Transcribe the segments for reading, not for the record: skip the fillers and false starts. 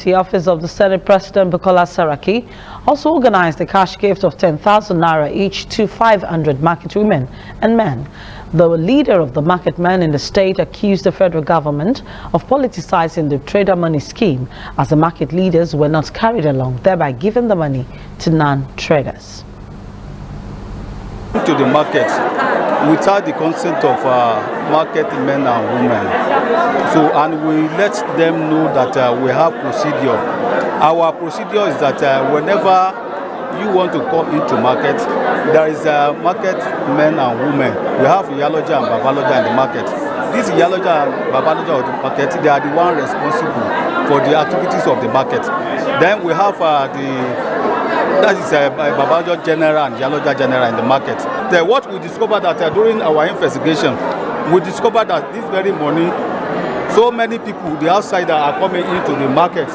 The office of the Senate President Bukola Saraki also organized a cash gift of 10,000 naira each to 500 market women and men. The leader of the market men in the state accused the federal government of politicizing the trader money scheme as the market leaders were not carried along, thereby giving the money to non-traders. To the market without the consent of market men and women. So, and we let them know that we have procedure. Our procedure is that whenever you want to come into market, there is market men and women. We have Iyaloja and Babaloja in the market. These Iyaloja and Babaloja of the market, they are the one responsible for the activities of the market. Then we have that is Babaloja General and Iyaloja General in the market. What we discovered that during our investigation, we discovered that this very morning, so many people, the outsider, are coming into the market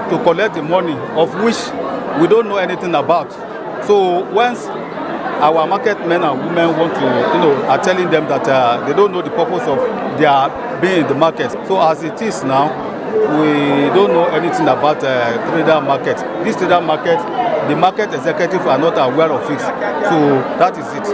to collect the money, of which we don't know anything about. So once our market men and women want to, are telling them that they don't know the purpose of their being in the market. So as it is now, we don't know anything about trader market. This trader market, the market executives are not aware of it. So that is it.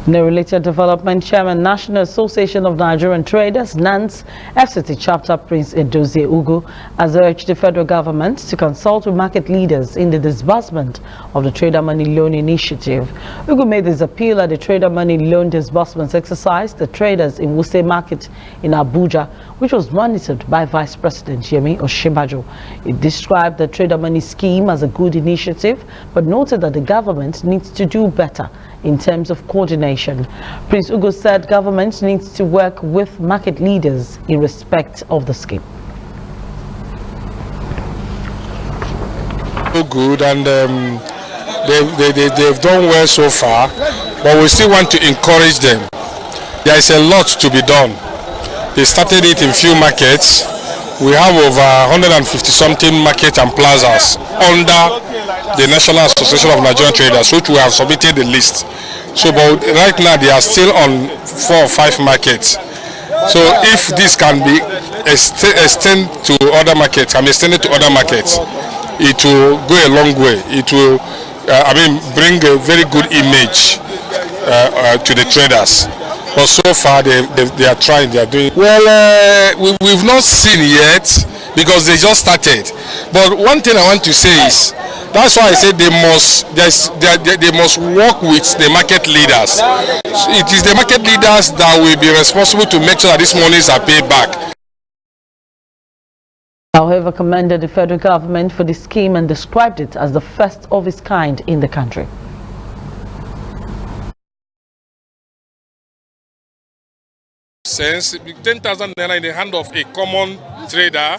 In a related development, Chairman National Association of Nigerian Traders, NANS, FCT Chapter Prince Edozie Ugu, has urged the federal government to consult with market leaders in the disbursement of the Trader Money Loan Initiative. Ugu made this appeal at the Trader Money Loan Disbursements exercise, the traders in Wuse Market in Abuja, which was monitored by Vice President Yemi Osinbajo. He described the Trader Money scheme as a good initiative, but noted that the government needs to do better in terms of coordination. Prince Ugu said government needs to work with market leaders in respect of the scheme. Good, and they've done well so far, but we still want to encourage them. There is a lot to be done. They started it in few markets. We have over 150 something markets and plazas under the National Association of Nigerian Traders, which we have submitted the list. So, but right now they are still on 4 or 5 markets. So, if this can be extended to other markets, it will go a long way. It will, bring a very good image to the traders. But so far they are trying, they are doing well. We've not seen yet because they just started. But one thing I want to say is, that's why I said they must work with the market leaders. It is the market leaders that will be responsible to make sure that these monies are paid back. However, commended the federal government for the scheme and described it as the first of its kind in the country. Since 10,000 naira in the hand of a common trader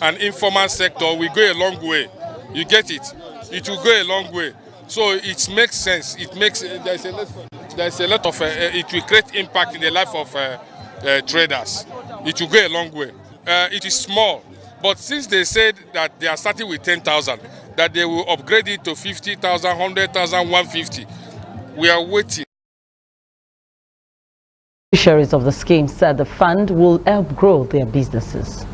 and informal sector will go a long way. You get it? It will go a long way. So it makes sense. It makes there's a lot of it will create impact in the life of traders. It will go a long way. It is small, but since they said that they are starting with 10,000, that they will upgrade it to 50,000, 100,000, 150, we are waiting. Beneficiaries of the scheme said the fund will help grow their businesses.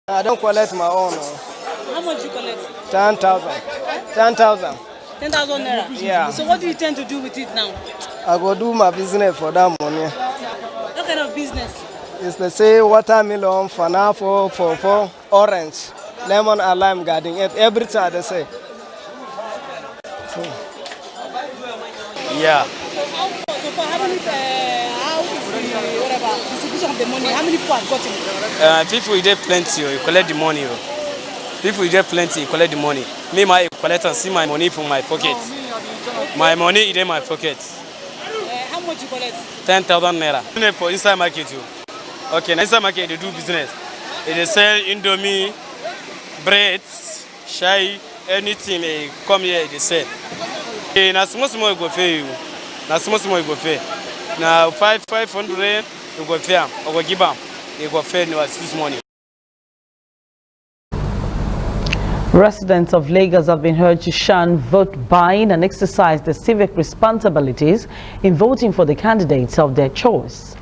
I don't collect my own. How much do you collect? 10,000. 10,000. 10,000 naira? Yeah. So what do you intend to do with it now? I go do my business for that money. What kind of business? It's the say watermelon, pineapple, pawpaw, orange, lemon and lime garden. Every time they say. Yeah. So far, how is the distribution of the money? How many people have gotten it? People get plenty, you collect the money. People get plenty, you collect the money. Me, my collect and see my money from my pocket. My money is in my pocket. How much you collect? 10,000 naira. For inside market, you. Okay, inside market they do business. They sell indomie, bread, shai, anything. They come here, they sell. Na small you go pay you. Na small you go pay. Na 500 you go pay. Or go give them. They go pay this money. Residents of Lagos have been urged to shun vote buying and exercise their civic responsibilities in voting for the candidates of their choice.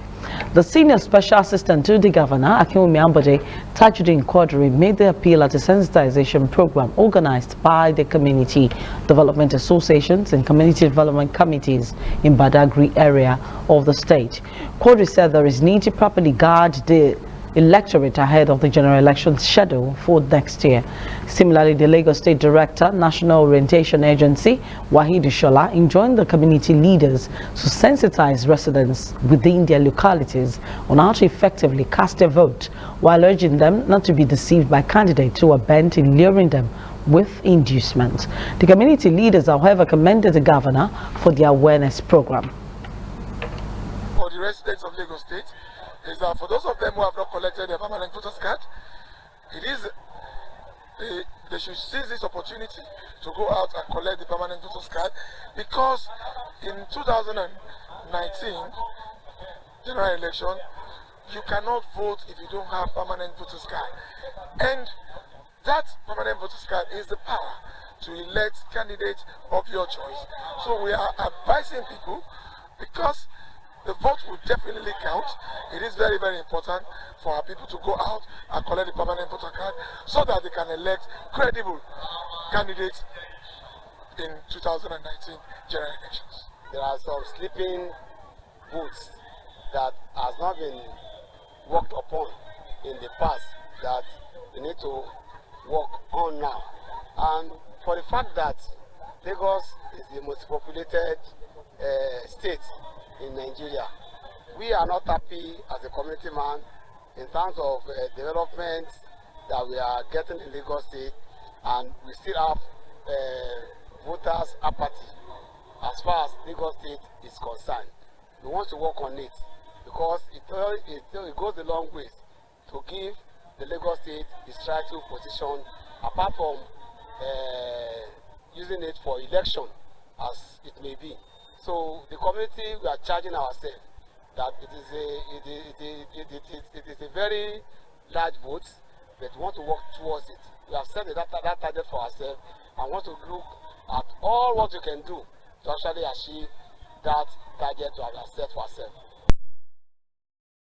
The Senior Special Assistant to the Governor, Akinwumi Ambode Tajuddin Quadri, made the appeal at a sensitization program organized by the Community Development Associations and Community Development Committees in Badagry area of the state. Quadri said there is need to properly guard the electorate ahead of the general elections schedule for next year. Similarly, the Lagos State Director, National Orientation Agency, Wahid Shola, enjoined the community leaders to sensitize residents within their localities on how to effectively cast their vote, while urging them not to be deceived by candidates who are bent in luring them with inducement. The community leaders, however, commended the governor for the awareness program. For the residents of Lagos State, is that for those of them who have not collected their permanent voters card, they should seize this opportunity to go out and collect the permanent voters card, because in 2019 general election, you cannot vote if you don't have permanent voters card, and that permanent voters card is the power to elect candidates of your choice. So we are advising people, because the vote will definitely count. It is very, very important for our people to go out and collect the permanent voter card so that they can elect credible candidates in 2019 general elections. There are some sleeping booths that has not been worked upon in the past that we need to work on now. And for the fact that Lagos is the most populated state in Nigeria, we are not happy as a community man in terms of development that we are getting in Lagos State, and we still have voters apathy as far as Lagos State is concerned. We want to work on it because it goes a long way to give the Lagos State its rightful position, apart from using it for election as it may be. So the community, we are charging ourselves that it is a very large vote, but we want to work towards it. We have set that target for ourselves and want to look at all what we can do to actually achieve that target we have set for ourselves.